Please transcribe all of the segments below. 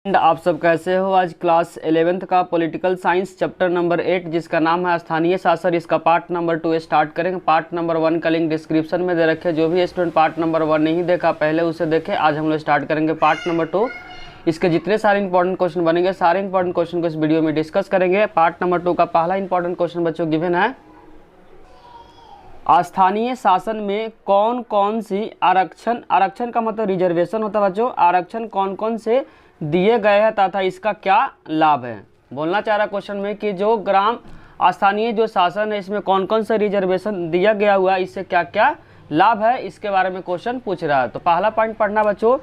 आप सब कैसे हो। आज क्लास 11th का पॉलिटिकल साइंस चैप्टर नंबर 8 जिसका नाम है स्थानीय शासन, इसका पार्ट नंबर 2 स्टार्ट करेंगे। पार्ट नंबर 1 का लिंक डिस्क्रिप्शन में दे रखे। जो भी स्टूडेंट पार्ट नंबर 1 नहीं देखा पहले उसे देखे। आज हम लोग स्टार्ट करेंगे पार्ट नंबर 2। इसके जितने सारे इंपॉर्टेंट क्वेश्चन बनेंगे सारे इंपॉर्टेंट क्वेश्चन को इस वीडियो में डिस्कस करेंगे। पार्ट नंबर 2 का पहला इंपॉर्टेंट क्वेश्चन बच्चों गिवन है, स्थानीय शासन में कौन कौन सी आरक्षण का मतलब रिजर्वेशन होता है बच्चों। आरक्षण कौन कौन से दिए गए हैं तथा इसका क्या लाभ है। बोलना चाह रहा क्वेश्चन में कि जो ग्राम स्थानीय जो शासन है इसमें कौन कौन सा रिजर्वेशन दिया गया हुआ है, इससे क्या क्या लाभ है, इसके बारे में क्वेश्चन पूछ रहा है। तो पहला पॉइंट पढ़ना बच्चों,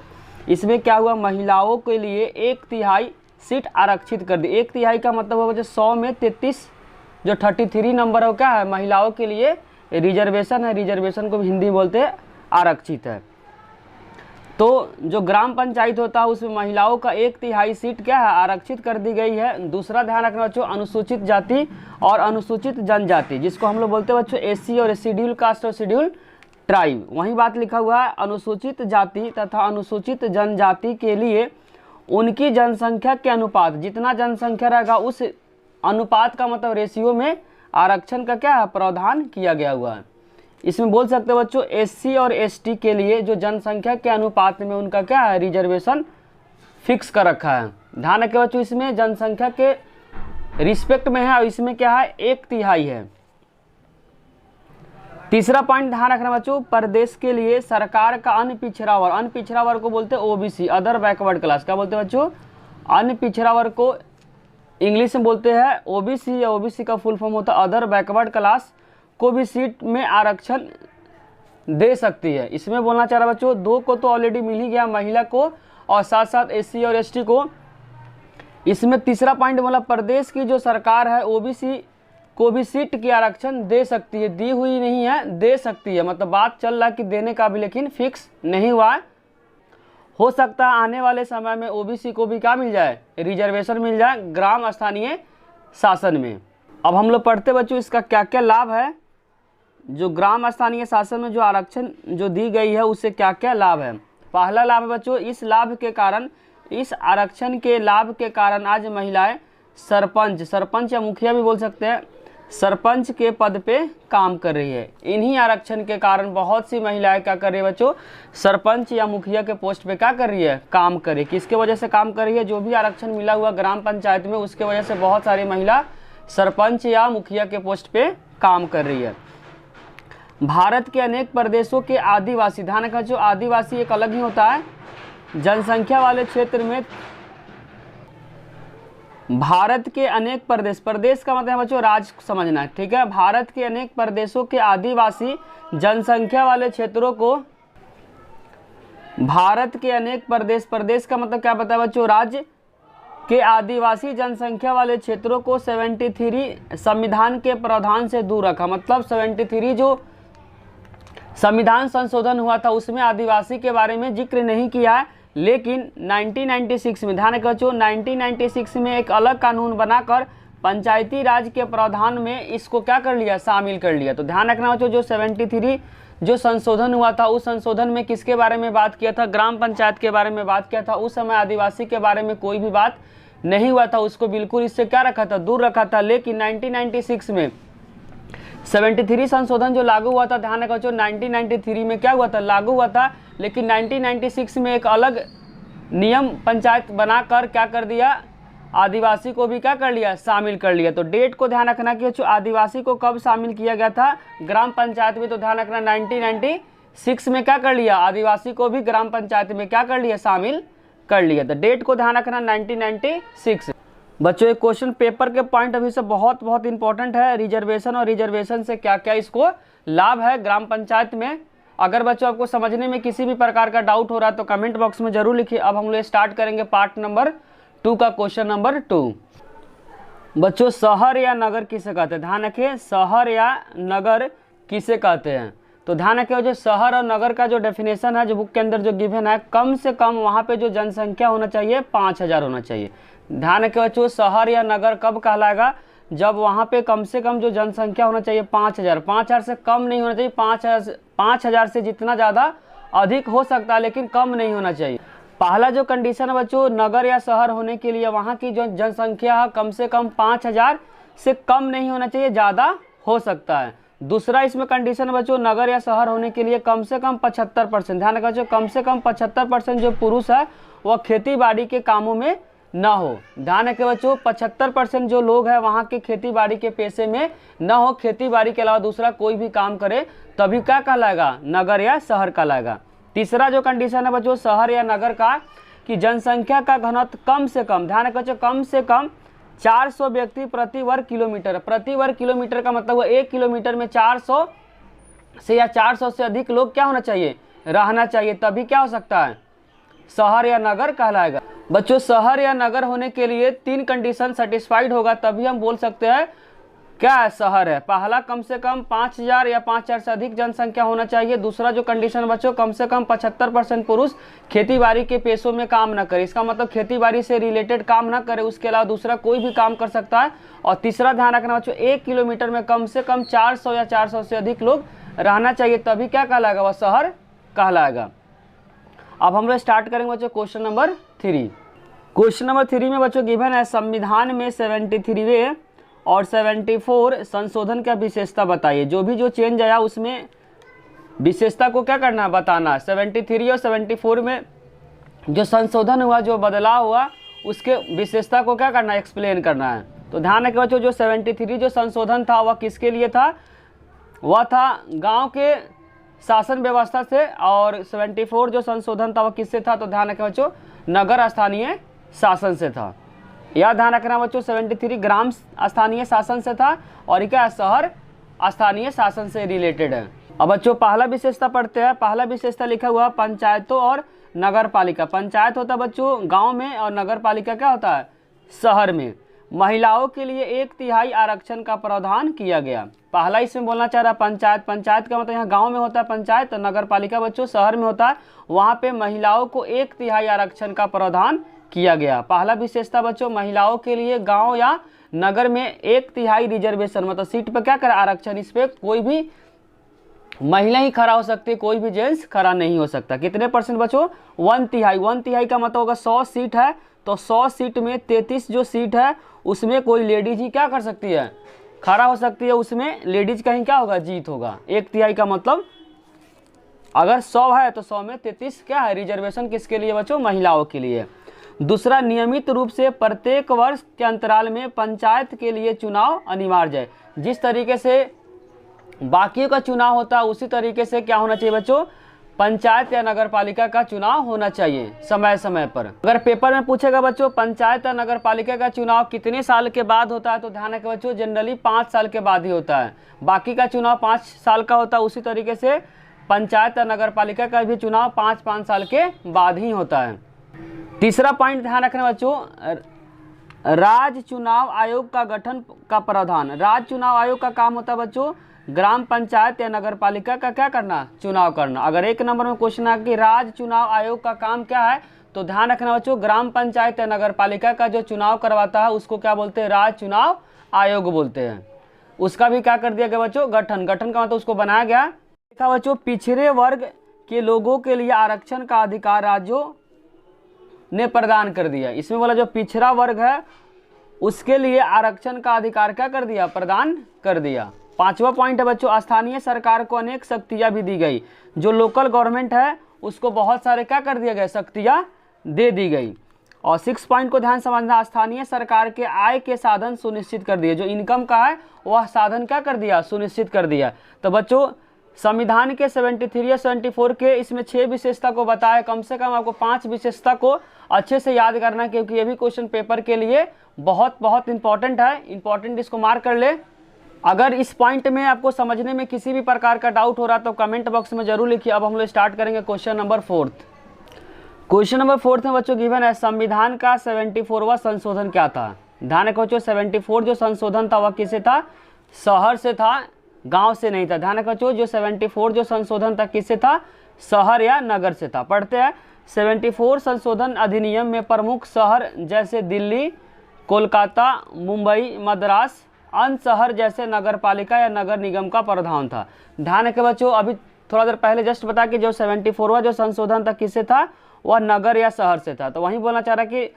इसमें क्या हुआ, महिलाओं के लिए 1/3 सीट आरक्षित कर दी। 1/3 का मतलब होगा बच्चों 100 में 33, जो 33 नंबर है क्या है, महिलाओं के लिए रिजर्वेशन है। रिजर्वेशन को हिंदी बोलते हैं आरक्षित है। तो जो ग्राम पंचायत होता है उसमें महिलाओं का 1/3 सीट क्या है, आरक्षित कर दी गई है। दूसरा ध्यान रखना बच्चों, अनुसूचित जाति और अनुसूचित जनजाति, जिसको हम लोग बोलते हैं बच्चों एससी और शेड्यूल कास्ट और शेड्यूल ट्राइब, वहीं बात लिखा हुआ है। अनुसूचित जाति तथा अनुसूचित जनजाति के लिए उनकी जनसंख्या के अनुपात, जितना जनसंख्या रहेगा उस अनुपात का मतलब रेशियो में आरक्षण का क्या है, प्रावधान किया गया हुआ है। इसमें बोल सकते हो बच्चों एससी और एसटी के लिए जो जनसंख्या के अनुपात में उनका क्या है, रिजर्वेशन फिक्स कर रखा है। ध्यान रखें बच्चों, इसमें जनसंख्या के रिस्पेक्ट में है और इसमें क्या है, 1/3 है। तीसरा पॉइंट ध्यान रखना बच्चों, प्रदेश के लिए सरकार का अन्य पिछड़ा वर्ग को बोलते हैं ओबीसी, अदर बैकवर्ड क्लास। क्या बोलते हैं बच्चों, अन्य पिछड़ा वर्ग को इंग्लिश में बोलते हैं ओबीसी, या ओबीसी का फुल फॉर्म होता है अदर बैकवर्ड क्लास, को भी सीट में आरक्षण दे सकती है। इसमें बोलना चाह रहा बच्चों 2 को तो ऑलरेडी मिल ही गया, महिला को और साथ साथ एससी और एसटी को। इसमें तीसरा पॉइंट बोला प्रदेश की जो सरकार है ओबीसी को भी सीट की आरक्षण दे सकती है। दी हुई नहीं है, दे सकती है, मतलब बात चल रहा है कि देने का भी, लेकिन फिक्स नहीं हुआ है। हो सकता है आने वाले समय में ओबीसी को भी क्या मिल जाए, रिजर्वेशन मिल जाए ग्राम स्थानीय शासन में। अब हम लोग पढ़ते बच्चों इसका क्या क्या लाभ है। जो ग्राम स्थानीय शासन में जो आरक्षण जो दी गई है उससे क्या क्या लाभ है। पहला लाभ है बच्चों, इस आरक्षण के लाभ के कारण आज महिलाएं सरपंच या मुखिया भी बोल सकते हैं, सरपंच के पद पे काम कर रही है। इन्हीं आरक्षण के कारण बहुत सी महिलाएं क्या कर रही है बच्चों, सरपंच या मुखिया के पोस्ट पे क्या कर रही है, काम कर रही है। किसके वजह से काम कर रही है, जो भी आरक्षण मिला हुआ ग्राम पंचायत में उसके वजह से बहुत सारी महिला सरपंच या मुखिया के पोस्ट पे काम कर रही है। भारत के अनेक प्रदेशों के आदिवासी, ध्यान रखना जो आदिवासी एक अलग ही होता है जनसंख्या वाले क्षेत्र में। भारत के अनेक प्रदेश का मतलब बच्चों राज्य समझना है, ठीक है। भारत के अनेक प्रदेशों के आदिवासी जनसंख्या वाले क्षेत्रों को, भारत के अनेक प्रदेश का मतलब क्या बताया बच्चों, राज्य के आदिवासी जनसंख्या वाले क्षेत्रों को 73 संविधान के प्रावधान से दूर रखा। मतलब 73 जो संविधान संशोधन हुआ था उसमें आदिवासी के बारे में जिक्र नहीं किया है, लेकिन 1996 में, ध्यान रखो 1996 में एक अलग कानून बनाकर पंचायती राज के प्रावधान में इसको क्या कर लिया, शामिल कर लिया। तो ध्यान रखना बच्चों जो 73 जो संशोधन हुआ था उस संशोधन में किसके बारे में बात किया था, ग्राम पंचायत के बारे में बात किया था। उस समय आदिवासी के बारे में कोई भी बात नहीं हुआ था, उसको बिल्कुल इससे क्या रखा था, दूर रखा था। लेकिन 1996 में 73 संशोधन जो लागू हुआ था, ध्यान रखो 1993 में क्या हुआ था, लागू हुआ था। लेकिन 1996 में एक अलग नियम पंचायत बनाकर क्या कर दिया, आदिवासी को भी क्या कर लिया, शामिल कर लिया। तो डेट को ध्यान रखना कि जो आदिवासी को कब शामिल किया गया था ग्राम पंचायत में, तो ध्यान रखना 1996 में क्या कर लिया, आदिवासी को भी ग्राम पंचायत में क्या कर लिया, शामिल कर लिया। तो डेट को ध्यान रखना 1996। बच्चों एक क्वेश्चन पेपर के पॉइंट अभी से बहुत इंपॉर्टेंट है, रिजर्वेशन और रिजर्वेशन से क्या क्या इसको लाभ है ग्राम पंचायत में। अगर बच्चों आपको समझने में किसी भी प्रकार का डाउट हो रहा है तो कमेंट बॉक्स में जरूर लिखिए। अब हम लोग स्टार्ट करेंगे पार्ट नंबर 2 का क्वेश्चन नंबर 2। बच्चों शहर या नगर किसे कहते हैं, ध्यान रखिए शहर या नगर किसे कहते हैं। तो ध्यान रखिए जो शहर और नगर का जो डेफिनेशन है जो बुक के अंदर जो गिवन है, कम से कम वहाँ पे जो जनसंख्या होना चाहिए 5000 होना चाहिए। ध्यान रखिए बच्चों शहर या नगर कब कहलाएगा, जब वहाँ पे कम से कम जो जनसंख्या होना चाहिए 5000 से कम नहीं होना चाहिए। 5000 से जितना ज़्यादा अधिक हो सकता है लेकिन कम नहीं होना चाहिए। पहला जो कंडीशन है बच्चों, नगर या शहर होने के लिए वहाँ की जो जनसंख्या है कम से कम 5000 से कम नहीं होना चाहिए, ज़्यादा हो सकता है। दूसरा इसमें कंडीशन है बच्चों, नगर या शहर होने के लिए कम से कम 75%, ध्यान रखा बच्चों, कम से कम 75% जो पुरुष है वह खेती बाड़ी के कामों में ना हो। ध्यान रखें बच्चों, 75% जो लोग हैं वहाँ के खेती बाड़ी के पेशे में ना हो, खेती बाड़ी के अलावा दूसरा कोई भी काम करे, तभी क्या कहलाएगा, नगर या शहर कहलाएगा। तीसरा जो कंडीशन है बच्चों शहर या नगर का, कि जनसंख्या का घनत्व कम से कम, ध्यान रखें बच्चों, कम से कम 400 व्यक्ति प्रति वर्ग किलोमीटर। प्रति वर्ग किलोमीटर का मतलब 1 किलोमीटर में 400 से या 400 से अधिक लोग क्या होना चाहिए, रहना चाहिए, तभी क्या हो सकता है, शहर या नगर कहलाएगा। बच्चों शहर या नगर होने के लिए 3 कंडीशन सेटिस्फाइड होगा, तभी हम बोल सकते हैं क्या है, शहर है। पहला, कम से कम 5000 या 5000 से अधिक जनसंख्या होना चाहिए। दूसरा जो कंडीशन बच्चों, कम से कम 75% पुरुष खेतीबाड़ी के पेशों में काम ना करे, इसका मतलब खेतीबाड़ी से रिलेटेड काम ना करे, उसके अलावा दूसरा कोई भी काम कर सकता है। और तीसरा ध्यान रखना बच्चों, 1 किलोमीटर में कम से कम 400 या 400 से अधिक लोग रहना चाहिए, तभी क्या कहलाएगा, वह शहर कहलाएगा। अब हम लोग स्टार्ट करेंगे बच्चों क्वेश्चन नंबर 3। क्वेश्चन नंबर 3 में बच्चों गिवन है, संविधान में 73वें और 74 संशोधन का विशेषता बताइए। जो चेंज आया उसमें विशेषता को क्या करना है, बताना है। 73 और 74 में जो संशोधन हुआ, जो बदलाव हुआ, उसके विशेषता को क्या करना है, एक्सप्लेन करना है। तो ध्यान रखें बच्चों, जो 73 जो संशोधन था वह किसके लिए था, वह था गांव के शासन व्यवस्था से, और 74 जो संशोधन था वह किससे था, तो ध्यान रखें बच्चों, नगर स्थानीय शासन से था। यह ध्यान रखना बच्चों, 73 ग्राम स्थानीय शासन से था और क्या शहर स्थानीय शासन से रिलेटेड है। अब बच्चों पहला विशेषता पढ़ते हैं। पहला विशेषता लिखा हुआ पंचायतों और नगर पालिका। पंचायत होता है बच्चों गांव में और नगर पालिका क्या होता है, शहर में। महिलाओं के लिए 1/3 आरक्षण का प्रावधान किया गया। पहला इसमें बोलना चाह रहा है पंचायत। पंचायत का मतलब यहाँ गांव में होता है पंचायत, नगर पालिका बच्चों शहर में होता है, वहाँ पे महिलाओं को 1/3 आरक्षण का प्रावधान किया गया। पहला विशेषता बच्चों, महिलाओं के लिए गांव या नगर में 1/3 रिजर्वेशन, मतलब सीट पर क्या करे, आरक्षण। इस पे कोई भी महिला ही खड़ा हो सकती है, कोई भी जेंट्स खड़ा नहीं हो सकता। कितने परसेंट बच्चों, 1/3। 1/3 का मतलब होगा 100 सीट है, तो 100 सीट में 33 जो सीट है उसमें कोई लेडीज ही क्या कर सकती है, खड़ा हो सकती है, उसमें लेडीज का ही क्या होगा, जीत होगा। 1/3 का मतलब अगर 100 है तो 100 में 33 क्या है, रिजर्वेशन किसके लिए बच्चों, महिलाओं के लिए। दूसरा, नियमित रूप से प्रत्येक वर्ष के अंतराल में पंचायत के लिए चुनाव अनिवार्य है। जिस तरीके से बाकियों का चुनाव होता है उसी तरीके से क्या होना चाहिए बच्चों, पंचायत या नगर पालिका का चुनाव होना चाहिए समय समय पर। अगर पेपर में पूछेगा बच्चों पंचायत या नगर पालिका का चुनाव कितने साल के बाद होता है, तो ध्यान रखें बच्चों जनरली 5 साल के बाद ही होता है। बाकी का चुनाव 5 साल का होता है, उसी तरीके से पंचायत या नगर पालिका का भी चुनाव 5-5 साल के बाद ही होता है। तीसरा पॉइंट ध्यान रखना बच्चों, राज्य चुनाव आयोग का गठन का प्रावधान। राज्य चुनाव आयोग का काम होता है बच्चों ग्राम पंचायत या नगर पालिका का क्या करना, चुनाव करना। अगर 1 नंबर में क्वेश्चन आ कि राज्य चुनाव आयोग का काम क्या है, तो ध्यान रखना बच्चों ग्राम पंचायत या नगर पालिका का जो चुनाव करवाता है उसको क्या बोलते हैं, राज्य चुनाव आयोग बोलते हैं। उसका भी क्या कर दिया गया बच्चों, गठन। गठन का मतलब उसको बनाया गया। देखा बच्चों, पिछड़े वर्ग के लोगों के लिए आरक्षण का अधिकार राज्यों ने प्रदान कर दिया। इसमें बोला जो पिछड़ा वर्ग है उसके लिए आरक्षण का अधिकार क्या कर दिया, प्रदान कर दिया। 5वां पॉइंट है बच्चों, स्थानीय सरकार को अनेक शक्तियां भी दी गई। जो लोकल गवर्नमेंट है उसको बहुत सारे क्या कर दिया गया, शक्तियां दे दी गई। और 6 पॉइंट को ध्यान समझना, स्थानीय सरकार के आय के साधन सुनिश्चित कर दिए। जो इनकम का है वह साधन क्या कर दिया, सुनिश्चित कर दिया। तो बच्चों संविधान के 73 या 74 के इसमें 6 विशेषता को बताया। कम से कम आपको 5 विशेषता को अच्छे से याद करना, क्योंकि ये भी क्वेश्चन पेपर के लिए बहुत इंपॉर्टेंट है। इंपॉर्टेंट, इसको मार्क कर ले। अगर इस पॉइंट में आपको समझने में किसी भी प्रकार का डाउट हो रहा तो कमेंट बॉक्स में जरूर लिखिए। अब हम लोग स्टार्ट करेंगे क्वेश्चन नंबर 4। क्वेश्चन नंबर 4 में बच्चों गिवन है, संविधान का 74वां संशोधन क्या था। ध्यान रखो बच्चों 74 जो संशोधन था वह किससे था, शहर से था, गांव से नहीं था। ध्यान रखो बच्चों जो 74 जो संशोधन था किससे था, शहर या नगर से था। पढ़ते हैं, 74 संशोधन अधिनियम में प्रमुख शहर जैसे दिल्ली, कोलकाता, मुंबई, मद्रास, अन्य शहर जैसे नगर पालिका या नगर निगम का प्रावधान था। ध्यान रखें बच्चों, अभी थोड़ा देर पहले जस्ट बता कि जो 74वां जो संशोधन था किससे था, वह नगर या शहर से था। तो वहीं बोलना चाह रहा है कि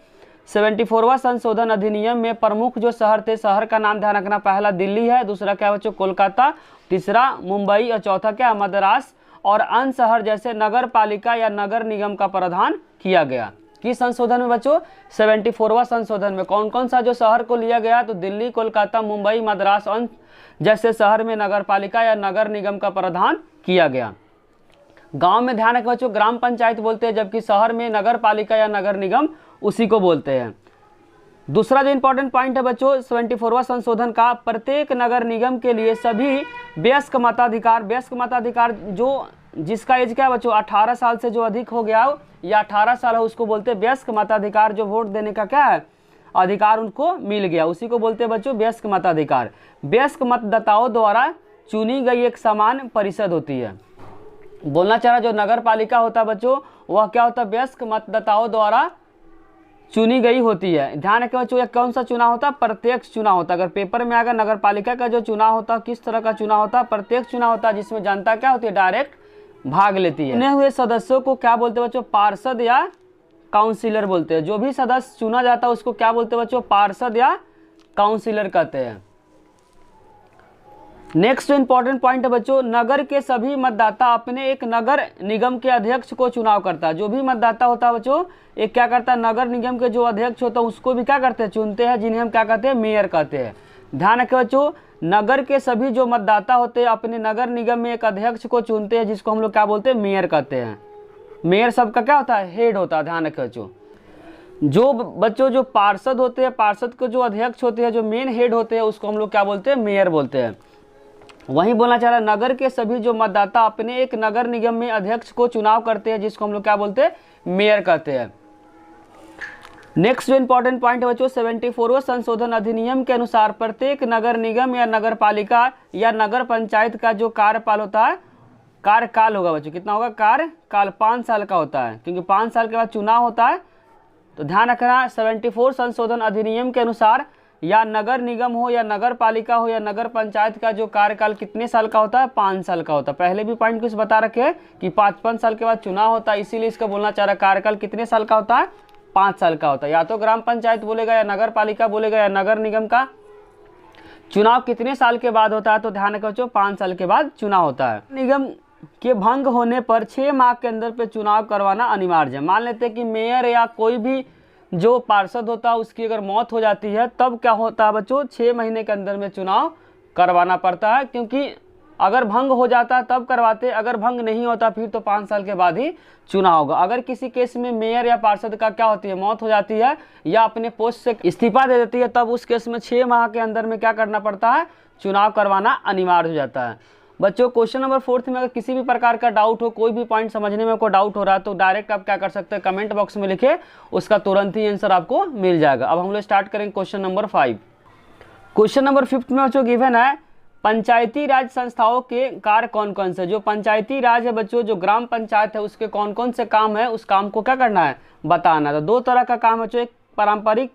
74वां संशोधन अधिनियम में प्रमुख जो शहर थे, शहर का नाम ध्यान रखना, पहला दिल्ली है, दूसरा क्या बच्चों कोलकाता, तीसरा मुंबई और चौथा क्या मद्रास, और अन्य शहर जैसे नगर पालिका या नगर निगम का प्रावधान किया गया। किस संशोधन में बच्चों? 74वां संशोधन में। कौन कौन सा जो शहर को लिया गया? तो दिल्ली, कोलकाता, मुंबई, मद्रास अन्य जैसे शहर में नगर पालिका या नगर निगम का प्रावधान किया गया। गांव में ध्यान रखें बच्चों ग्राम पंचायत बोलते हैं, जबकि शहर में नगर पालिका या नगर निगम उसी को बोलते हैं। दूसरा जो इंपॉर्टेंट पॉइंट है बच्चों 74वां संशोधन का, प्रत्येक नगर निगम के लिए सभी वयस्क मताधिकार, वयस्क मताधिकार जो जिसका एज क्या है बच्चों 18 साल से जो अधिक हो गया हो या 18 साल हो उसको बोलते हैं वयस्क मताधिकार। जो वोट देने का क्या है अधिकार उनको मिल गया, उसी को बोलते हैं बच्चों वयस्क मताधिकार। वयस्क मतदाताओं द्वारा चुनी गई एक समान परिषद होती है। बोलना चाह रहा जो नगर पालिका होता है बच्चों वह क्या होता है वयस्क मतदाताओं द्वारा चुनी गई होती है। ध्यान रखें बच्चों, यह कौन सा चुनाव होता है? प्रत्यक्ष चुनाव होता है। अगर पेपर में आएगा नगर पालिका का जो चुनाव होता है किस तरह का चुनाव होता है? प्रत्यक्ष चुनाव होता है, जिसमें जनता क्या होती है डायरेक्ट भाग लेती है। चुने हुए सदस्यों को क्या बोलते हैं बच्चों? पार्षद या काउंसिलर बोलते हैं। जो भी सदस्य चुना जाता है उसको क्या बोलते हैं बच्चों? पार्षद या काउंसिलर कहते हैं। नेक्स्ट इंपॉर्टेंट पॉइंट है बच्चों, नगर के सभी मतदाता अपने एक नगर निगम के अध्यक्ष को चुनाव करता है। जो भी मतदाता होता है बच्चों एक क्या करता है नगर निगम के जो अध्यक्ष होता है उसको भी क्या करते हैं चुनते हैं, जिन्हें हम क्या कहते हैं मेयर कहते हैं। ध्यान रखें बच्चों नगर के सभी जो मतदाता होते हैं अपने नगर निगम में एक अध्यक्ष को चुनते हैं, जिसको हम लोग क्या बोलते हैं मेयर कहते हैं। मेयर सबका क्या होता है? हेड होता है। ध्यान रखें बच्चों जो पार्षद होते हैं, पार्षद के जो अध्यक्ष होते हैं, जो मेन हेड होते हैं उसको हम लोग क्या बोलते हैं? मेयर बोलते हैं। वहीं बोलना चाह रहा है नगर के सभी जो मतदाता अपने एक नगर निगम में अध्यक्ष को चुनाव करते हैं, जिसको हम लोग क्या बोलते हैं? मेयर कहते हैं। नेक्स्ट जो इंपॉर्टेंट पॉइंट है बच्चों 74वां संशोधन अधिनियम के अनुसार प्रत्येक नगर निगम या नगर पालिका या नगर पंचायत का जो कार्यकाल होता है, कार्यकाल होगा बच्चों कितना होगा? कार्यकाल 5 साल का होता है, क्योंकि 5 साल के बाद चुनाव होता है। तो ध्यान रखना 74 संशोधन अधिनियम के अनुसार या नगर निगम हो या नगर पालिका हो या नगर पंचायत का जो कार्यकाल कितने साल का होता है? 5 साल का होता है। पहले भी पॉइंट कुछ बता रखे हैं कि 5-5 साल के बाद चुनाव होता है, इसीलिए इसका बोलना चाह रहा है कार्यकाल कितने साल का होता है? 5 साल का होता है। या तो ग्राम पंचायत बोलेगा या नगर पालिका बोलेगा या नगर निगम का चुनाव कितने साल के बाद होता है? तो ध्यान रखो बच्चों 5 साल के बाद चुनाव होता है। निगम के भंग होने पर 6 माह के अंदर पे चुनाव करवाना अनिवार्य है। मान लेते हैं कि मेयर या कोई भी जो पार्षद होता है उसकी अगर मौत हो जाती है तब क्या होता है बच्चों 6 महीने के अंदर में चुनाव करवाना पड़ता है, क्योंकि अगर भंग हो जाता है तब करवाते, अगर भंग नहीं होता फिर तो 5 साल के बाद ही चुनाव होगा। अगर किसी केस में मेयर या पार्षद का क्या होती है मौत हो जाती है या अपने पोस्ट से इस्तीफा दे देती है, तब उस केस में 6 माह के अंदर में क्या करना पड़ता है? चुनाव करवाना अनिवार्य हो जाता है। बच्चों क्वेश्चन नंबर 4 में अगर किसी भी प्रकार का डाउट हो, कोई भी पॉइंट समझने में कोई डाउट हो रहा है तो डायरेक्ट आप क्या कर सकते हैं कमेंट बॉक्स में लिखे, उसका तुरंत ही आंसर आपको मिल जाएगा। अब हम लोग स्टार्ट करेंगे क्वेश्चन नंबर 5। क्वेश्चन नंबर 5 में बच्चों गिवन है पंचायती राज संस्थाओं के कार्य कौन कौन से। जो पंचायती राज है बच्चों जो ग्राम पंचायत है उसके कौन कौन से काम है, उस काम को क्या करना है बताना। तो 2 तरह का काम है बच्चों, एक पारंपरिक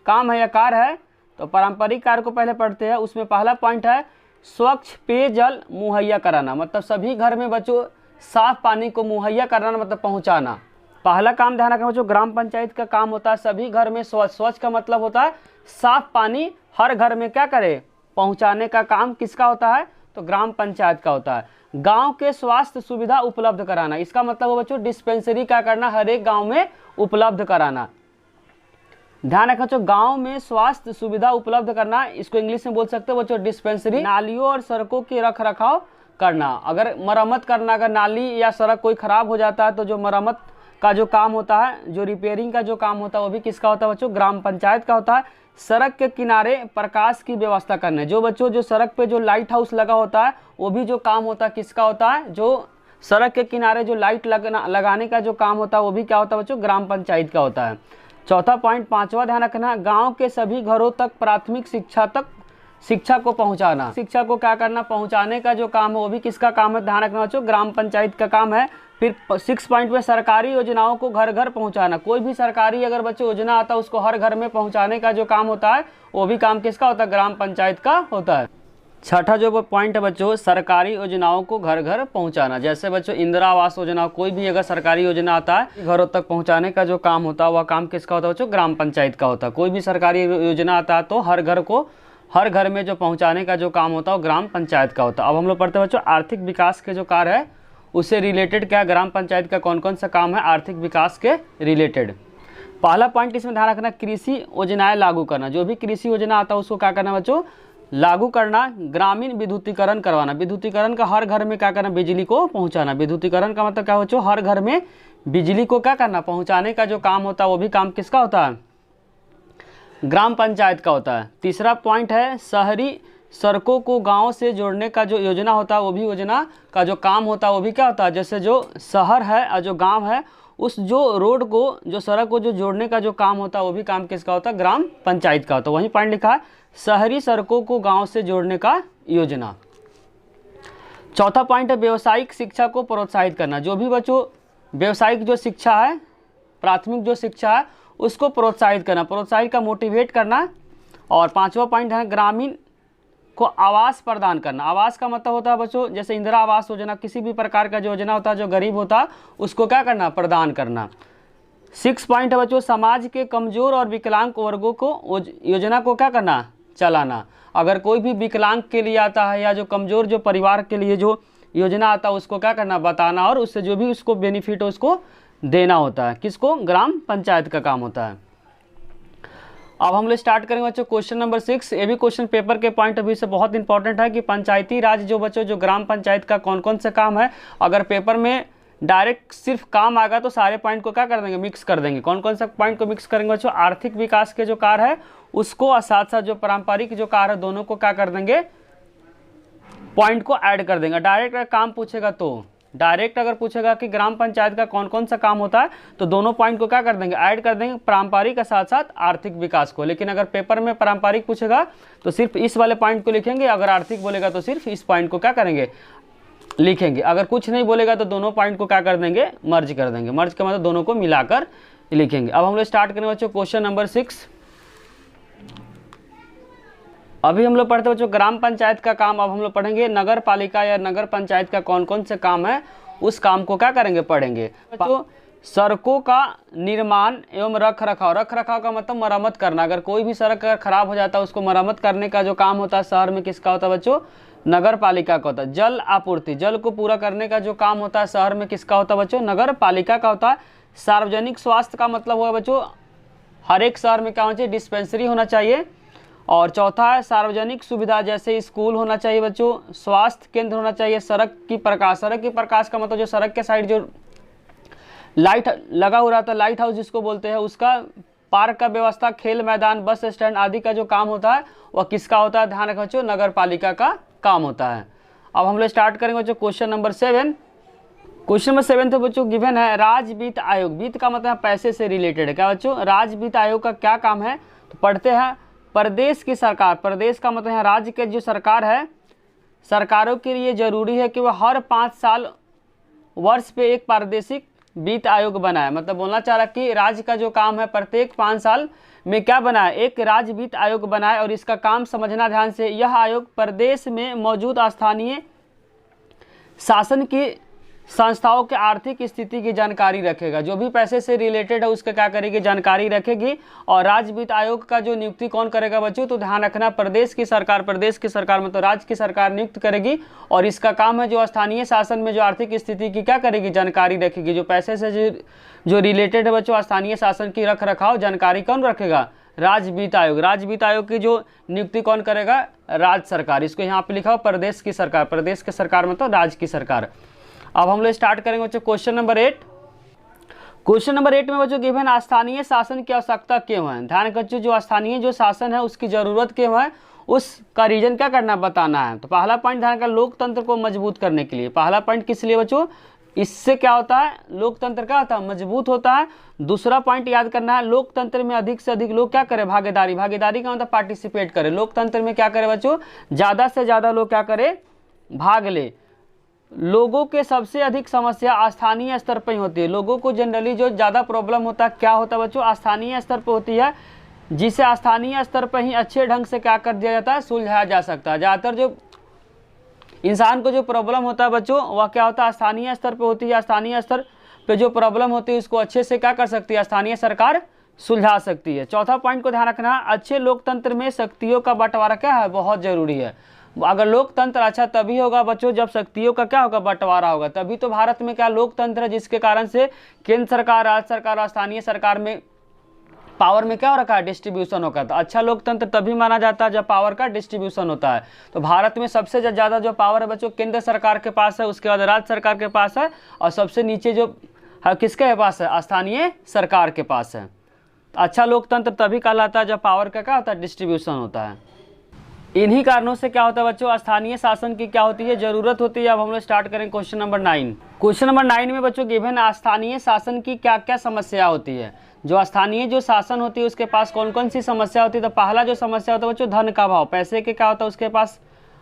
काम है या कार्य है। तो पारंपरिक कार्य को पहले पढ़ते हैं। उसमें पहला पॉइंट है स्वच्छ पेयजल मुहैया कराना, मतलब सभी घर में बच्चों साफ पानी को मुहैया कराना मतलब पहुंचाना। पहला काम ध्यान रखना बच्चों ग्राम पंचायत का काम होता है सभी घर में स्वच्छ, स्वच्छ का मतलब होता है साफ पानी हर घर में क्या करे पहुंचाने का काम किसका होता है? तो ग्राम पंचायत का होता है। गांव के स्वास्थ्य सुविधा उपलब्ध कराना, इसका मतलब हो बच्चों डिस्पेंसरी क्या करना हर एक गाँव में उपलब्ध कराना। ध्यान रखना बच्चों गांव में स्वास्थ्य सुविधा उपलब्ध करना, इसको इंग्लिश में बोल सकते हो बच्चों डिस्पेंसरी। नालियों और सड़कों के रख रखाव करना, अगर मरम्मत करना, अगर नाली या सड़क कोई खराब हो जाता है तो जो मरम्मत का जो काम होता है, जो रिपेयरिंग का जो काम होता है वो भी किसका होता है बच्चों? ग्राम पंचायत का होता है। सड़क के किनारे प्रकाश की व्यवस्था करना, जो बच्चों जो सड़क पे जो लाइट हाउस लगा होता है वो भी जो काम होता है किसका होता है? जो सड़क के किनारे जो लाइट लगाने का जो काम होता है वो भी क्या होता है बच्चों? ग्राम पंचायत का होता है। चौथा पॉइंट 5वां ध्यान रखना गांव के सभी घरों तक प्राथमिक शिक्षा को पहुंचाना। शिक्षा को क्या करना पहुंचाने का जो काम है वो भी किसका काम है? ध्यान रखना बच्चों ग्राम पंचायत का काम है। फिर 6 पॉइंट में सरकारी योजनाओं को घर घर पहुंचाना, कोई भी सरकारी अगर बच्चों योजना आता है उसको हर घर में पहुंचाने का जो काम होता है वो भी काम किसका होता है? ग्राम पंचायत का होता है। छठा जो पॉइंट है बच्चों, सरकारी योजनाओं को घर घर पहुंचाना। जैसे बच्चों इंदिरा आवास योजना, कोई भी अगर सरकारी योजना आता है घरों तक पहुंचाने का जो काम होता है वह काम किसका होता है बच्चों, ग्राम पंचायत का होता है। कोई भी सरकारी योजना आता है तो हर घर में जो पहुंचाने का जो काम होता है वो ग्राम पंचायत का होता है। अब हम लोग पढ़ते हैं बच्चों आर्थिक विकास के जो कार्य है उससे रिलेटेड क्या ग्राम पंचायत का कौन कौन सा काम है आर्थिक विकास के रिलेटेड। पहला पॉइंट इसमें ध्यान रखना, कृषि योजनाएं लागू करना। जो भी कृषि योजना आता है उसको क्या करना बच्चों, लागू करना। ग्रामीण विद्युतीकरण करवाना, विद्युतीकरण का हर घर में क्या करना, बिजली को पहुंचाना। विद्युतीकरण का मतलब क्या बच्चों, हर घर में बिजली को क्या करना, पहुंचाने का जो काम होता है वो भी काम किसका होता है, ग्राम पंचायत का होता है। तीसरा पॉइंट है शहरी सड़कों को गांव से जोड़ने का जो योजना होता है वो भी योजना का जो काम होता है वो भी क्या होता है, जैसे जो शहर है और जो गांव है उस जो रोड को जो सड़क को जो जोड़ने का जो काम होता है वो भी काम किसका होता है, ग्राम पंचायत का होता है। वहीं पॉइंट लिखा है शहरी सड़कों को गांव से जोड़ने का योजना। चौथा पॉइंट है व्यावसायिक शिक्षा को प्रोत्साहित करना। जो भी बच्चों व्यावसायिक जो शिक्षा है, प्राथमिक जो शिक्षा है उसको प्रोत्साहित करना, प्रोत्साहित का मोटिवेट करना। और पांचवा पॉइंट है ग्रामीण को आवास प्रदान करना। आवास का मतलब होता है बच्चों जैसे इंदिरा आवास योजना, किसी भी प्रकार का जो योजना होता है जो गरीब होता है उसको क्या करना, प्रदान करना। 6 पॉइंट है बच्चों समाज के कमजोर और विकलांग वर्गों को योजना को क्या करना, चलाना। अगर कोई भी विकलांग के लिए आता है या जो कमजोर जो परिवार के लिए जो योजना आता है उसको क्या करना, बताना और उससे जो भी उसको बेनिफिट हो उसको देना होता है। किसको, ग्राम पंचायत का काम होता है। अब हम लोग स्टार्ट करेंगे बच्चों क्वेश्चन नंबर 6। ये भी क्वेश्चन पेपर के पॉइंट ऑफ व्यू से बहुत इंपॉर्टेंट है कि पंचायती राज जो बच्चों जो ग्राम पंचायत का कौन कौन से काम है। अगर पेपर में डायरेक्ट सिर्फ काम आएगा तो सारे पॉइंट को क्या कर देंगे, मिक्स कर देंगे। कौन कौन सा पॉइंट को मिक्स करेंगे बच्चों, आर्थिक विकास के जो कार्य है उसको और साथ साथ जो पारंपरिक जो कार्य है दोनों को क्या कर देंगे, पॉइंट को ऐड कर देंगे। डायरेक्ट अगर काम पूछेगा तो डायरेक्ट अगर पूछेगा कि ग्राम पंचायत का कौन कौन सा काम होता है तो दोनों पॉइंट को क्या कर देंगे, ऐड कर देंगे, पारंपरिक के साथ साथ आर्थिक विकास को। लेकिन अगर पेपर में पारंपरिक पूछेगा तो सिर्फ इस वाले पॉइंट को लिखेंगे, अगर आर्थिक बोलेगा तो सिर्फ इस पॉइंट को क्या करेंगे, लिखेंगे। अगर कुछ नहीं बोलेगा तो दोनों पॉइंट को क्या कर देंगे, मर्ज कर देंगे। मर्ज का मतलब दोनों को मिलाकर लिखेंगे। अब हम लोग स्टार्ट करेंगे बच्चों क्वेश्चन नंबर 6। अभी हम लोग पढ़ते बच्चों ग्राम पंचायत का काम। अब हम लोग पढ़ेंगे नगर पालिका या नगर पंचायत का कौन कौन से काम है उस काम को क्या करेंगे, पढ़ेंगे। बच्चों सड़कों का निर्माण एवं रख रखाव, रख रखाव का मतलब मरम्मत करना। अगर कोई भी सड़क अगर खराब हो जाता है उसको मरम्मत करने का जो काम होता है शहर में किसका होता है बच्चों, नगर पालिका का होता है। जल आपूर्ति, जल को पूरा करने का जो काम होता है शहर में किसका होता है बच्चों, नगर पालिका का होता है। सार्वजनिक स्वास्थ्य का मतलब हुआ बच्चों हर एक शहर में क्या होना चाहिए, डिस्पेंसरी होना चाहिए। और चौथा है सार्वजनिक सुविधा, जैसे स्कूल होना चाहिए बच्चों, स्वास्थ्य केंद्र होना चाहिए। सड़क की प्रकाश, सड़क की प्रकाश का मतलब जो सड़क के साइड जो लाइट लगा हुआ रहता है, लाइट हाउस जिसको बोलते हैं, उसका पार्क का व्यवस्था, खेल मैदान, बस स्टैंड आदि का जो काम होता है वह किसका होता है, ध्यान रखो बच्चों, नगर पालिका का काम होता है। अब हम लोग स्टार्ट करेंगे बच्चों क्वेश्चन नंबर 7। क्वेश्चन नंबर 7 तो बच्चों गिवन है राज्य वित्त आयोग। वित्त का मतलब पैसे से रिलेटेड है। क्या बच्चों, राज्य वित्त आयोग का क्या काम है, तो पढ़ते हैं प्रदेश की सरकार। प्रदेश का मतलब है राज्य के जो सरकार है, सरकारों के लिए जरूरी है कि वह हर 5 साल वर्ष पे एक प्रादेशिक वित्त आयोग बनाए। मतलब बोलना चाह रहा कि राज्य का जो काम है प्रत्येक 5 साल में क्या बनाए, एक राज्य वित्त आयोग बनाए। और इसका काम समझना ध्यान से, यह आयोग प्रदेश में मौजूद स्थानीय शासन की संस्थाओं के आर्थिक स्थिति की जानकारी रखेगा। जो भी पैसे से रिलेटेड है उसका क्या करेगी, जानकारी रखेगी। और राज्य वित्त आयोग का जो नियुक्ति कौन करेगा बच्चों, तो ध्यान रखना प्रदेश की सरकार, प्रदेश की सरकार में तो राज्य की सरकार नियुक्त करेगी। और इसका काम है जो स्थानीय शासन में जो आर्थिक स्थिति की क्या करेगी, जानकारी रखेगी। जो पैसे से जो रिलेटेड है बच्चों स्थानीय शासन की रख रखाव जानकारी कौन रखेगा, राज्य वित्त आयोग। राज्य वित्त आयोग की जो नियुक्ति कौन करेगा, राज्य सरकार। इसको यहाँ पे लिखा हो प्रदेश की सरकार, प्रदेश की सरकार में तो राज्य की सरकार। अब हम लोग स्टार्ट करेंगे बच्चों क्वेश्चन नंबर 8। क्वेश्चन नंबर 8 में बच्चों गिवन स्थानीय शासन की आवश्यकता क्यों है। ध्यान रखिए जो स्थानीय जो शासन है उसकी जरूरत क्यों है, उसका रीजन क्या करना, बताना है। तो पहला पॉइंट ध्यान रखना, लोकतंत्र को मजबूत करने के लिए। पहला पॉइंट किस लिए बच्चों, इससे क्या होता है, लोकतंत्र क्या होता है, मजबूत होता है। दूसरा पॉइंट याद करना है, लोकतंत्र में अधिक से अधिक लोग क्या करें, भागीदारी। भागीदारी का मतलब पार्टिसिपेट करें। लोकतंत्र में क्या करे बच्चों, ज़्यादा से ज़्यादा लोग क्या करें, भाग ले। लोगों के सबसे अधिक समस्या स्थानीय स्तर पर ही होती है। लोगों को जनरली जो ज़्यादा प्रॉब्लम होता है क्या होता है बच्चों, स्थानीय स्तर पर होती है, जिसे स्थानीय स्तर पर ही अच्छे ढंग से क्या कर दिया जाता है, सुलझाया जा सकता है। ज़्यादातर जो इंसान को जो प्रॉब्लम होता है बच्चों वह क्या होता है, स्थानीय स्तर पे होती है। स्थानीय स्तर पे जो प्रॉब्लम होती है उसको अच्छे से क्या कर सकती है, स्थानीय सरकार सुलझा सकती है। चौथा पॉइंट को ध्यान रखना, अच्छे लोकतंत्र में शक्तियों का बंटवारा क्या है, बहुत जरूरी है। अगर लोकतंत्र अच्छा तभी होगा बच्चों जब शक्तियों का क्या होगा, बंटवारा होगा। तभी तो भारत में क्या लोकतंत्र है, जिसके कारण से केंद्र सरकार, राज्य सरकार और स्थानीय सरकार में पावर में क्या हो रखा है, डिस्ट्रीब्यूशन होगा। तो अच्छा लोकतंत्र तभी माना जाता है जब पावर का डिस्ट्रीब्यूशन होता है। तो भारत में सबसे ज़्यादा जो पावर है बच्चों केंद्र सरकार के पास है, उसके बाद राज्य सरकार के पास है, और सबसे नीचे जो किसके पास है, स्थानीय सरकार के पास है। तो अच्छा लोकतंत्र तभी कहलाता है जब पावर का क्या होता है, डिस्ट्रीब्यूशन होता है। इन्हीं कारणों से क्या होता है बच्चों, स्थानीय शासन की क्या होती है, जरूरत होती है। अब हम लोग स्टार्ट करें क्वेश्चन नंबर 9। क्वेश्चन नंबर 9 में बच्चों गिवन स्थानीय शासन की क्या क्या समस्या होती है। जो स्थानीय जो शासन होती है उसके पास कौन कौन सी समस्या होती है। तो पहला जो समस्या होता है बच्चों, धन का अभाव, पैसे के क्या होता है उसके पास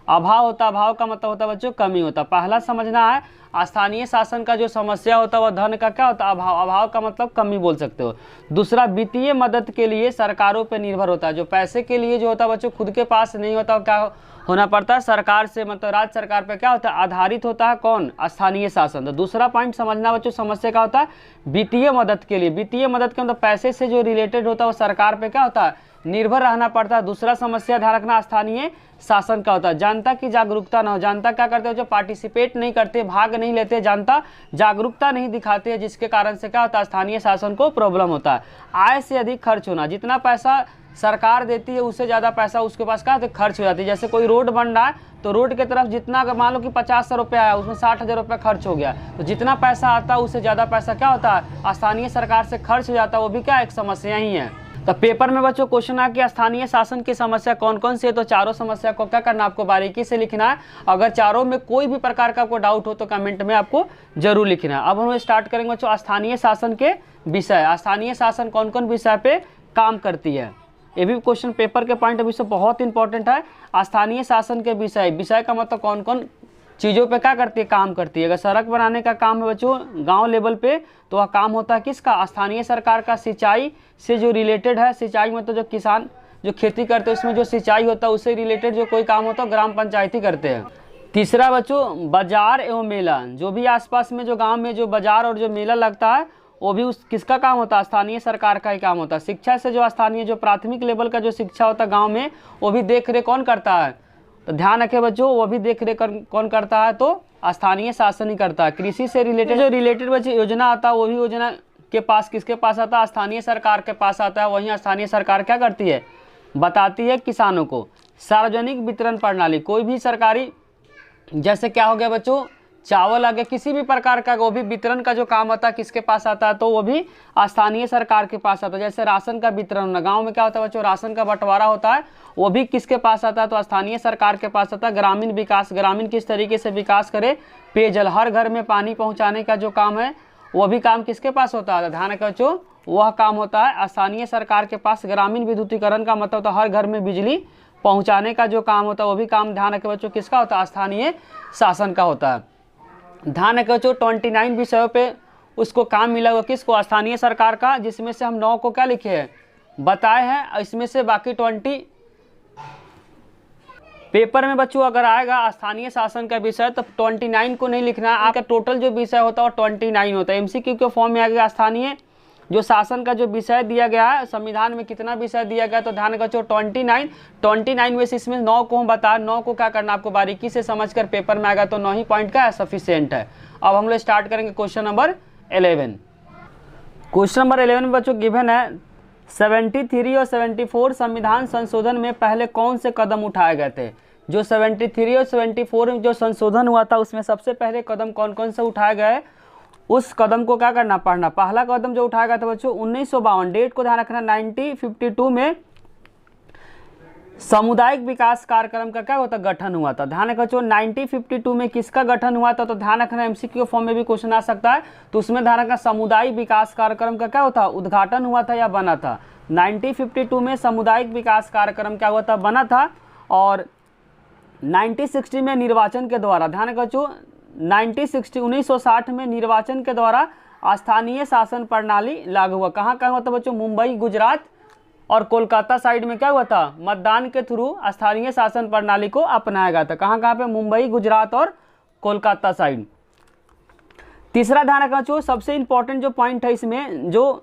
अभाव होता है। अभाव का मतलब होता है बच्चों कमी होता है। पहला समझना है, स्थानीय शासन का जो समस्या होता है वह धन का क्या होता है, अभाव। अभाव का मतलब कमी बोल सकते हो। दूसरा, वित्तीय मदद के लिए सरकारों पर निर्भर होता है। जो पैसे के लिए जो होता है बच्चों खुद के पास नहीं होता, क्या होना पड़ता है, सरकार से, मतलब राज्य सरकार पे क्या होता है, आधारित होता है कौन, स्थानीय शासन। तो दूसरा पॉइंट समझना बच्चों, समस्या क्या होता है, वित्तीय मदद के लिए। वित्तीय मदद के मतलब पैसे से जो रिलेटेड होता है वो सरकार पे क्या होता है, निर्भर रहना पड़ता है। दूसरा समस्या ध्यान रखना, स्थानीय शासन का होता है जनता की जागरूकता ना हो। जनता क्या करते हैं, जो पार्टिसिपेट नहीं करते, भाग नहीं लेते, जनता जागरूकता नहीं दिखाते हैं, जिसके कारण से क्या होता है, स्थानीय शासन को प्रॉब्लम होता है। आय से अधिक खर्च होना, जितना पैसा सरकार देती है उससे ज़्यादा पैसा उसके पास क्या खर्च हो जाती है। जैसे कोई रोड बन रहा है तो रोड के तरफ जितना, अगर मान लो कि 50 रुपया आया, उसमें 60,000 रुपया खर्च हो गया, तो जितना पैसा आता है उससे ज़्यादा पैसा क्या होता है, स्थानीय सरकार से खर्च हो जाता है। वो भी क्या एक समस्या ही है। तो पेपर में बच्चों क्वेश्चन आ कि स्थानीय शासन की समस्या कौन कौन सी है। तो चारों समस्या को क्या करना, आपको बारीकी से लिखना है। अगर चारों में कोई भी प्रकार का आपको डाउट हो तो कमेंट में आपको जरूर लिखना है। अब हम स्टार्ट करेंगे बच्चों स्थानीय शासन के विषय। स्थानीय शासन कौन कौन विषय पे काम करती है, ये भी क्वेश्चन पेपर के पॉइंट ऑफ व्यू से बहुत इंपॉर्टेंट है। स्थानीय शासन के विषय, विषय का मतलब कौन कौन चीज़ों पे क्या करती है, काम करती है। अगर सड़क बनाने का काम है बच्चों गांव लेवल पे, तो वह काम होता है किसका, स्थानीय सरकार का। सिंचाई से जो रिलेटेड है, सिंचाई मतलब जो किसान जो खेती करते हैं उसमें जो सिंचाई होता है उससे रिलेटेड जो कोई काम होता है ग्राम पंचायती करते हैं। तीसरा बच्चों बाजार एवं मेला, जो भी आसपास में जो गाँव में जो बाजार और जो मेला लगता है वो भी उस किसका काम होता है, स्थानीय सरकार का ही काम होता है। शिक्षा से जो स्थानीय जो प्राथमिक लेवल का जो शिक्षा होता है गांव में, वो भी देख रेख कौन करता है, तो ध्यान रखें बच्चों, वो भी देख रेख कौन करता है, तो स्थानीय शासन ही करता है। कृषि से रिलेटेड जो रिलेटेड बच्चे योजना आता है वो भी योजना के पास किसके पास आता है, स्थानीय सरकार के पास आता है। वहीं स्थानीय सरकार क्या करती है, बताती है किसानों को। सार्वजनिक वितरण प्रणाली, कोई भी सरकारी, जैसे क्या हो गया बच्चों चावल आ गया, किसी भी प्रकार का, वो भी वितरण का जो काम होता है किसके पास आता है, तो वो भी स्थानीय सरकार के पास आता है। जैसे राशन का वितरण होना, गांव में क्या होता है बच्चों, राशन का बंटवारा होता है, वो भी किसके पास आता है, तो स्थानीय सरकार के पास आता है। ग्रामीण विकास, ग्रामीण किस तरीके से विकास करे, पेयजल, हर घर में पानी पहुँचाने का जो काम है वो भी काम किसके पास होता है, ध्यान रखें बच्चों, वह काम होता है स्थानीय सरकार के पास। ग्रामीण विद्युतीकरण का मतलब होता है हर घर में बिजली पहुँचाने का जो काम होता है वो भी काम, ध्यान रखें बच्चों, किसका होता है, स्थानीय शासन का होता है। ध्यान रखें बच्चों 29 विषयों पे उसको काम मिला हुआ किसको, स्थानीय सरकार का, जिसमें से हम 9 को क्या लिखे हैं, बताए हैं। इसमें से बाकी 20 पेपर में बच्चों अगर आएगा स्थानीय शासन का विषय तो 29 को नहीं लिखना है। आपका टोटल जो विषय होता है वो 29 होता है। एमसीक्यू के फॉर्म में आ गया स्थानीय जो शासन का जो विषय दिया गया है, संविधान में कितना विषय दिया गया, तो ध्यान रखो 29 में से इसमें 9 को हम बता, 9 को क्या करना आपको बारीकी से समझकर पेपर में आएगा, तो 9 ही पॉइंट का है, सफिशिएंट है। अब हम लोग स्टार्ट करेंगे क्वेश्चन नंबर 11। क्वेश्चन नंबर 11 में बच्चों गिवन है 73 और 74 संविधान संशोधन में पहले कौन से कदम उठाए गए थे। जो 73 और 74 में जो संशोधन हुआ था उसमें सबसे पहले कदम कौन कौन से उठाए गए, उस कदम को क्या करना, पढ़ना। पहला कदम जो उठाया गया था बच्चों 1952, डेट को ध्यान रखना, 1952 में सामुदायिक विकास कार्यक्रम का क्या होता गठन हुआ था। ध्यान रखो बच्चों 1952 में किसका गठन हुआ था, तो ध्यान रखना एमसीक्यू फॉर्म में भी क्वेश्चन आ सकता है, तो उसमें ध्यान रखना सामुदायिक विकास कार्यक्रम का क्या होता उद्घाटन हुआ था या बना था। 1952 में सामुदायिक विकास कार्यक्रम क्या हुआ था, बना था। और 1960 में निर्वाचन के द्वारा, ध्यान रखो बच्चों 1960 में निर्वाचन के द्वारा स्थानीय शासन प्रणाली लागू हुआ। कहाँ कहाँ हुआ था बच्चों, मुंबई, गुजरात और कोलकाता साइड में क्या हुआ था, मतदान के थ्रू स्थानीय शासन प्रणाली को अपनाया गया था। कहाँ कहाँ पे, मुंबई, गुजरात और कोलकाता साइड। तीसरा ध्यान रखना चाहिए, सबसे इंपॉर्टेंट जो पॉइंट है इसमें, जो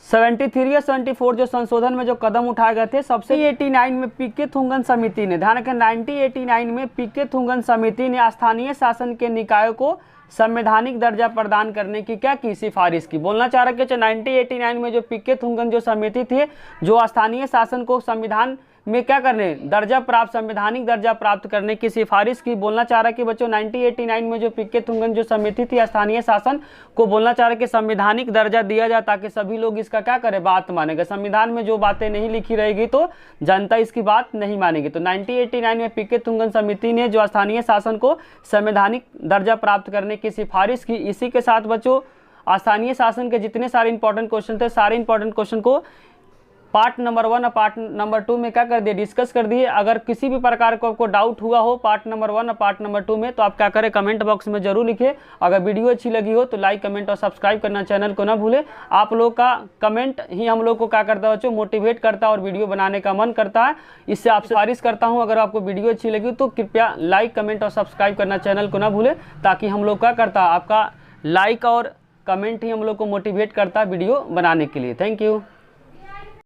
73 या 74 जो संशोधन में जो कदम उठाए गए थे, सबसे 89 में पीके थुंगन समिति ने, ध्यान रखें 1989 में पीके थुंगन समिति ने स्थानीय शासन के निकायों को संवैधानिक दर्जा प्रदान करने की क्या की, सिफारिश की। बोलना चाह रहा है कि 1989 में जो पीके थुंगन जो समिति थी, जो स्थानीय शासन को संविधान में क्या करने, दर्जा प्राप्त, संवैधानिक दर्जा प्राप्त करने की सिफारिश की। बोलना चाह रहा है कि बच्चों 1989 में जो पीके थुंगन जो समिति थी स्थानीय शासन को, बोलना चाह रहा है कि संवैधानिक दर्जा दिया जाए ताकि सभी लोग इसका क्या करें, बात मानेगा। संविधान में जो बातें नहीं लिखी रहेगी तो जनता इसकी बात नहीं मानेगी। तो 1989 में पीके थुंगन समिति ने जो स्थानीय शासन को संवैधानिक दर्जा प्राप्त करने की सिफारिश की। इसी के साथ बच्चों स्थानीय शासन के जितने सारे इंपॉर्टेंट क्वेश्चन थे, सारे इंपॉर्टेंट क्वेश्चन को पार्ट नंबर 1 और पार्ट नंबर 2 में क्या कर दिए, डिस्कस कर दिए। अगर किसी भी प्रकार को आपको डाउट हुआ हो पार्ट नंबर 1 और पार्ट नंबर 2 में, तो आप क्या करें, कमेंट बॉक्स में जरूर लिखिए। अगर वीडियो अच्छी लगी हो तो लाइक, कमेंट और सब्सक्राइब करना चैनल को ना भूलें। आप लोग का कमेंट ही हम लोग को क्या करता है बच्चों, मोटिवेट करता है और वीडियो बनाने का मन करता है। इससे आपसे गुजारिश करता हूँ, अगर आपको वीडियो अच्छी लगी तो कृपया लाइक, कमेंट और सब्सक्राइब करना चैनल को ना भूलें, ताकि हम लोग क्या करता है, आपका लाइक और कमेंट ही हम लोग को मोटिवेट करता है वीडियो बनाने के लिए। Thank you.